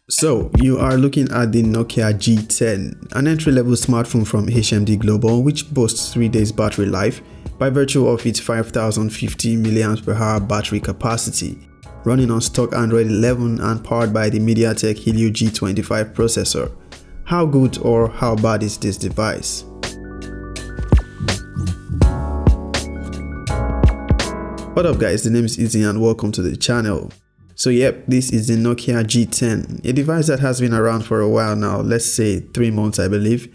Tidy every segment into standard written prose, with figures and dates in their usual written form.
So, you are looking at the Nokia G10, an entry-level smartphone from HMD Global which boasts 3 days battery life by virtue of its 5050 mAh battery capacity, running on stock Android 11 and powered by the Mediatek Helio G25 processor. How good or how bad is this device? What up guys, the name is Izzy and welcome to the channel. So yep, this is the Nokia G10, a device that has been around for a while now, let's say 3 months I believe.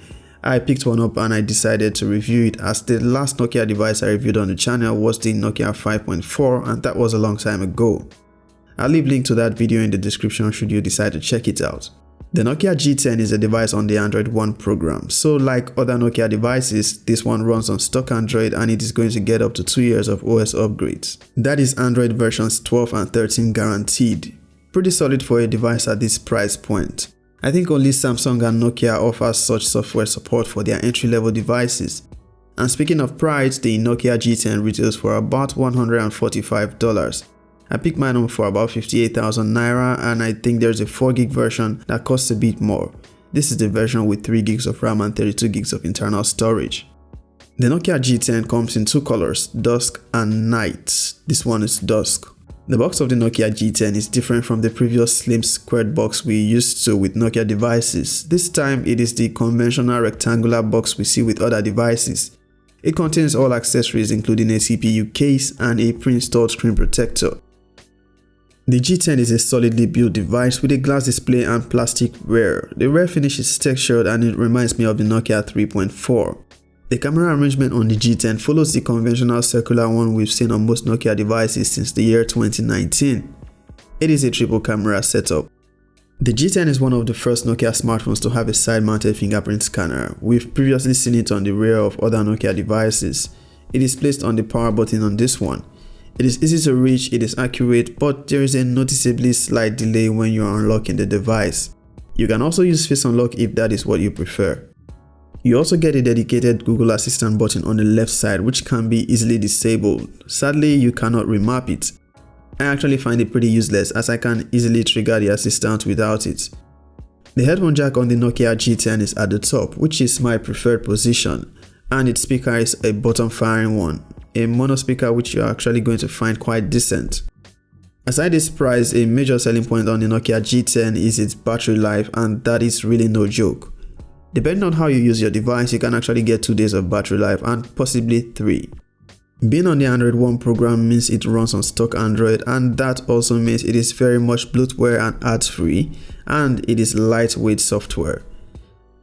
I picked one up and I decided to review it, as the last Nokia device I reviewed on the channel was the Nokia 5.4 and that was a long time ago. I'll leave a link to that video in the description should you decide to check it out. The Nokia G10 is a device on the Android One program, so like other Nokia devices, this one runs on stock Android and it is going to get up to 2 years of OS upgrades. That is Android versions 12 and 13 guaranteed. Pretty solid for a device at this price point. I think only Samsung and Nokia offer such software support for their entry-level devices. And speaking of price, the Nokia G10 retails for about $145. I picked mine up for about 58,000 naira and I think there's a 4GB version that costs a bit more. This is the version with 3GB of RAM and 32GB of internal storage. The Nokia G10 comes in two colors, dusk and night. This one is dusk. The box of the Nokia G10 is different from the previous slim squared box we used to with Nokia devices. This time it is the conventional rectangular box we see with other devices. It contains all accessories including a CPU case and a pre-installed screen protector. The G10 is a solidly built device with a glass display and plastic rear. The rear finish is textured and it reminds me of the Nokia 3.4. The camera arrangement on the G10 follows the conventional circular one we've seen on most Nokia devices since the year 2019. It is a triple camera setup. The G10 is one of the first Nokia smartphones to have a side-mounted fingerprint scanner. We've previously seen it on the rear of other Nokia devices. It is placed on the power button on this one. It is easy to reach, it is accurate, but there is a noticeably slight delay when you are unlocking the device. You can also use Face Unlock if that is what you prefer. You also get a dedicated Google Assistant button on the left side which can be easily disabled. Sadly, you cannot remap it. I actually find it pretty useless as I can easily trigger the assistant without it. The headphone jack on the Nokia G10 is at the top, which is my preferred position, and its speaker is a bottom firing one. A mono speaker which you are actually going to find quite decent. Aside this price, a major selling point on the Nokia G10 is its battery life, and that is really no joke. Depending on how you use your device, you can actually get 2 days of battery life and possibly 3. Being on the Android One program means it runs on stock Android, and that also means it is very much bloatware and ads free, and it is lightweight software.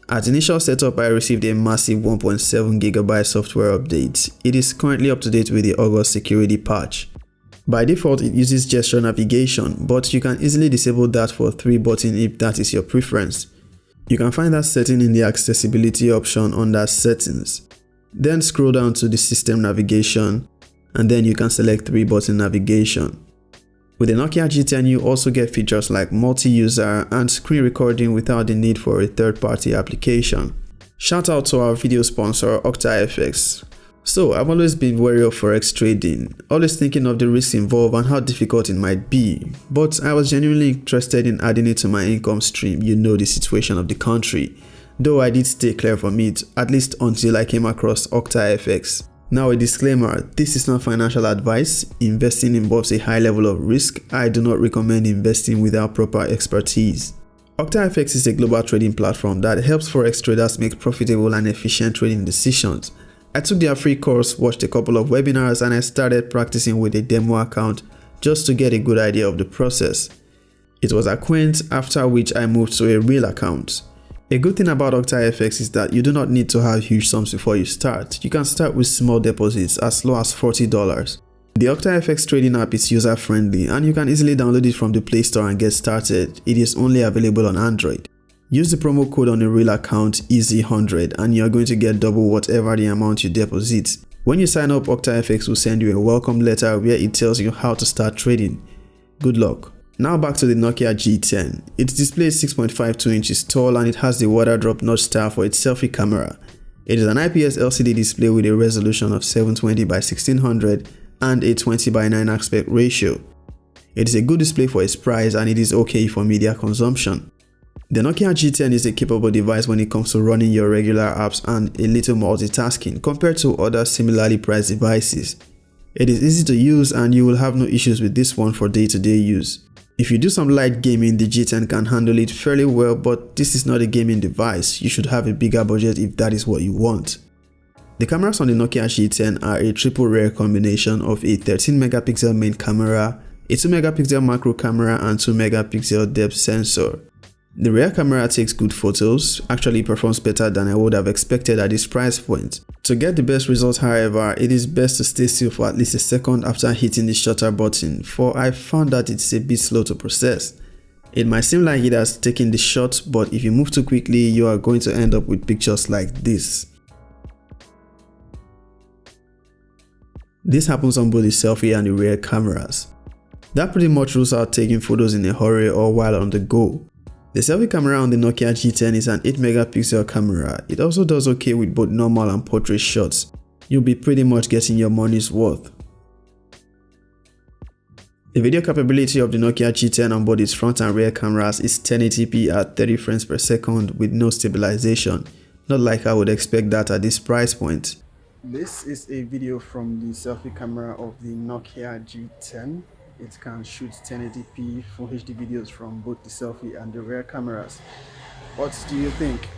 At initial setup, I received a massive 1.7GB software update. It is currently up to date with the August security patch. By default, it uses gesture navigation, but you can easily disable that for 3 buttons if that is your preference. You can find that setting in the accessibility option under settings. Then scroll down to the system navigation, and then you can select 3 button navigation. With the Nokia G10, you also get features like multi-user and screen recording without the need for a third-party application. Shout out to our video sponsor OctaFX. So, I've always been wary of forex trading, always thinking of the risks involved and how difficult it might be, but I was genuinely interested in adding it to my income stream, you know the situation of the country, though I did stay clear from it, at least until I came across OctaFX. Now a disclaimer, this is not financial advice. Investing involves a high level of risk. I do not recommend investing without proper expertise. OctaFX is a global trading platform that helps forex traders make profitable and efficient trading decisions. I took their free course, watched a couple of webinars, and I started practicing with a demo account just to get a good idea of the process. It was a quaint, after which I moved to a real account. A good thing about OctaFX is that you do not need to have huge sums before you start. You can start with small deposits as low as $40. The OctaFX trading app is user friendly and you can easily download it from the Play Store and get started. It is only available on Android. Use the promo code on a real account EASY100 and you are going to get double whatever the amount you deposit. When you sign up, OctaFX will send you a welcome letter where it tells you how to start trading. Good luck. Now back to the Nokia G10. Its display is 6.52 inches tall and it has the water drop notch style for its selfie camera. It is an IPS LCD display with a resolution of 720 by 1600 and a 20 by 9 aspect ratio. It is a good display for its price and it is okay for media consumption. The Nokia G10 is a capable device when it comes to running your regular apps and a little multitasking compared to other similarly priced devices. It is easy to use and you will have no issues with this one for day-to-day use. If you do some light gaming, the G10 can handle it fairly well, but this is not a gaming device. You should have a bigger budget if that is what you want. The cameras on the Nokia G10 are a triple rear combination of a 13 megapixel main camera, a 2 megapixel macro camera and 2 megapixel depth sensor. The rear camera takes good photos, actually performs better than I would have expected at this price point. To get the best results, however, it is best to stay still for at least a second after hitting the shutter button, for I found that it's a bit slow to process. It might seem like it has taken the shot, but if you move too quickly, you are going to end up with pictures like this. This happens on both the selfie and the rear cameras. That pretty much rules out taking photos in a hurry or while on the go. The selfie camera on the Nokia G10 is an 8 megapixel camera. It also does okay with both normal and portrait shots. You'll be pretty much getting your money's worth. The video capability of the Nokia G10 on both its front and rear cameras is 1080p at 30 frames per second with no stabilization. Not like I would expect that at this price point. This is a video from the selfie camera of the Nokia G10. It can shoot 1080p Full HD videos from both the selfie and the rear cameras. What do you think?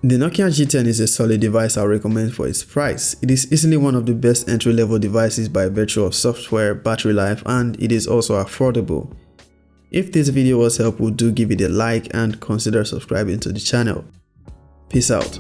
The Nokia G10 is a solid device I recommend for its price. It is easily one of the best entry-level devices by virtue of software, battery life, and it is also affordable. If this video was helpful, do give it a like and consider subscribing to the channel. Peace out.